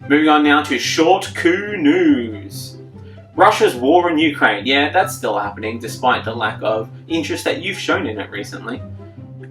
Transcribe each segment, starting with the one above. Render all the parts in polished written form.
Moving on now to short coup news. Russia's war in Ukraine. Yeah, that's still happening despite the lack of interest that you've shown in it recently.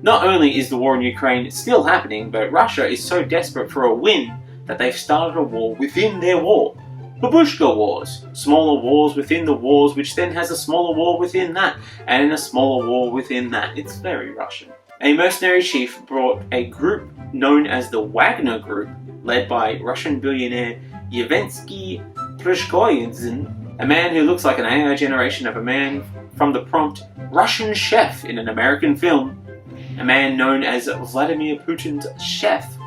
Not only is the war in Ukraine still happening, but Russia is so desperate for a win that they've started a war within their war. Babushka wars. Smaller wars within the wars, which then has a smaller war within that, and a smaller war within that. It's very Russian. A mercenary chief brought a group known as the Wagner Group, led by Russian billionaire Yevgeny Prigozhin, a man who looks like an AI generation of a man from the prompt Russian chef in an American film, a man known as Vladimir Putin's chef,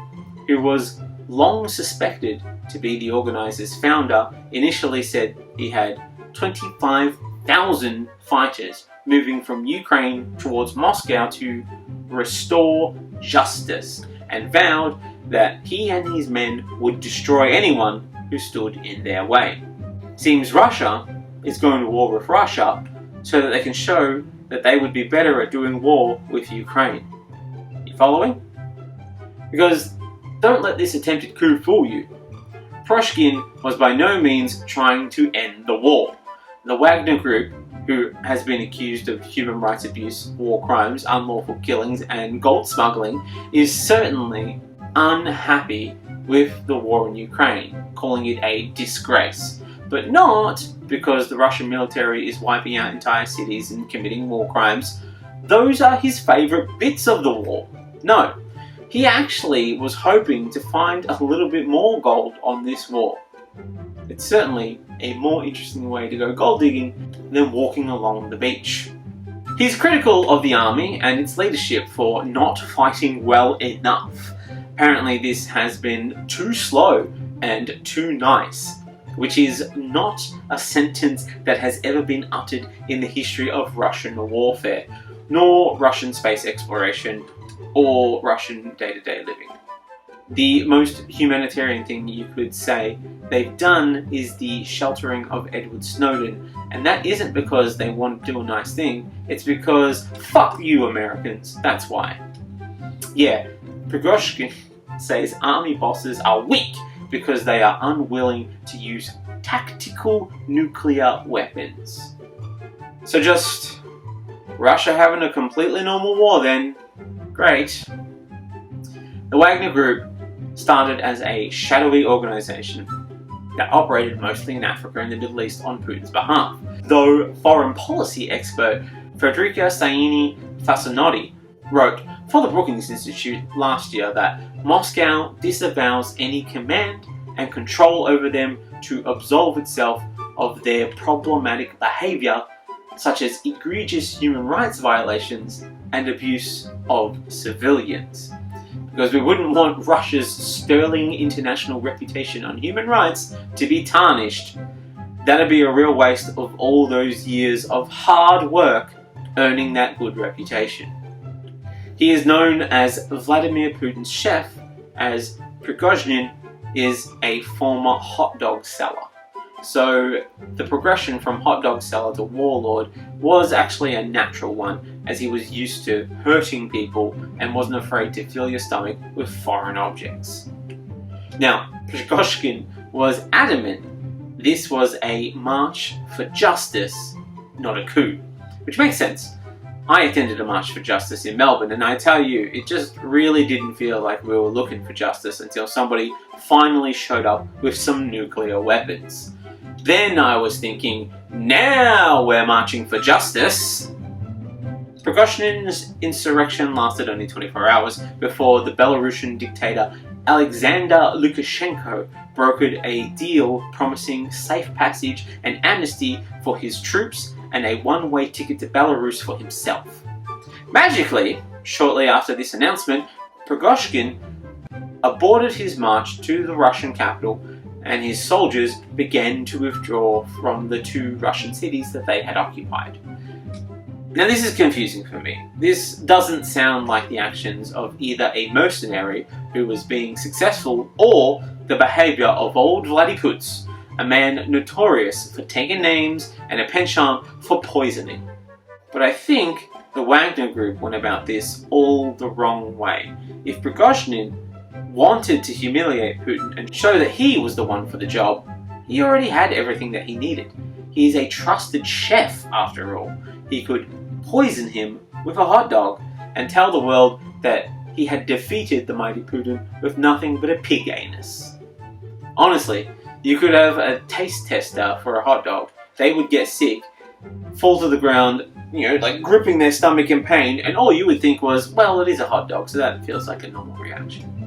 who was long suspected to be the organizer's founder, initially said he had 25,000 fighters moving from Ukraine towards Moscow to restore justice, and vowed that he and his men would destroy anyone who stood in their way. Seems Russia is going to war with Russia so that they can show that they would be better at doing war with Ukraine. You following? Because don't let this attempted coup fool you. Pushkin was by no means trying to end the war. The Wagner Group, who has been accused of human rights abuse, war crimes, unlawful killings, and gold smuggling, is certainly unhappy with the war in Ukraine, calling it a disgrace. But not because the Russian military is wiping out entire cities and committing war crimes. Those are his favourite bits of the war. No, he actually was hoping to find a little bit more gold on this war. It's certainly a more interesting way to go gold digging than walking along the beach. He's critical of the army and its leadership for not fighting well enough. Apparently this has been too slow and too nice, which is not a sentence that has ever been uttered in the history of Russian warfare, nor Russian space exploration, or Russian day-to-day living. The most humanitarian thing you could say they've done is the sheltering of Edward Snowden, and that isn't because they want to do a nice thing, it's because fuck you Americans, that's why. Yeah, Prigozhin says army bosses are weak because they are unwilling to use tactical nuclear weapons. So just Russia having a completely normal war then? Great. The Wagner Group started as a shadowy organization that operated mostly in Africa and the Middle East on Putin's behalf, though foreign policy expert Federica Saini Fasanotti wrote for the Brookings Institute last year that Moscow disavows any command and control over them to absolve itself of their problematic behavior, such as egregious human rights violations and abuse of civilians. Because we wouldn't want Russia's sterling international reputation on human rights to be tarnished. That'd be a real waste of all those years of hard work earning that good reputation. He is known as Vladimir Putin's chef, as Prigozhin is a former hot dog seller. So the progression from hot dog seller to warlord was actually a natural one, as he was used to hurting people and wasn't afraid to fill your stomach with foreign objects. Now, Prigozhin was adamant this was a march for justice, not a coup, which makes sense. I attended a march for justice in Melbourne, and I tell you, it just really didn't feel like we were looking for justice until somebody finally showed up with some nuclear weapons. Then I was thinking, now we're marching for justice. Prigozhin's insurrection lasted only 24 hours before the Belarusian dictator Alexander Lukashenko brokered a deal promising safe passage and amnesty for his troops and a one-way ticket to Belarus for himself. Magically, shortly after this announcement, Prigozhin aborted his march to the Russian capital, and his soldiers began to withdraw from the two Russian cities that they had occupied. Now this is confusing for me. This doesn't sound like the actions of either a mercenary who was being successful or the behaviour of old Vladiputs, a man notorious for taking names and a penchant for poisoning. But I think the Wagner Group went about this all the wrong way. If Prigozhin wanted to humiliate Putin and show that he was the one for the job, he already had everything that he needed. He is a trusted chef, after all. He could poison him with a hot dog and tell the world that he had defeated the mighty Putin with nothing but a pig anus. Honestly, you could have a taste tester for a hot dog. They would get sick, fall to the ground, like gripping their stomach in pain, and all you would think was, well, it is a hot dog, so that feels like a normal reaction.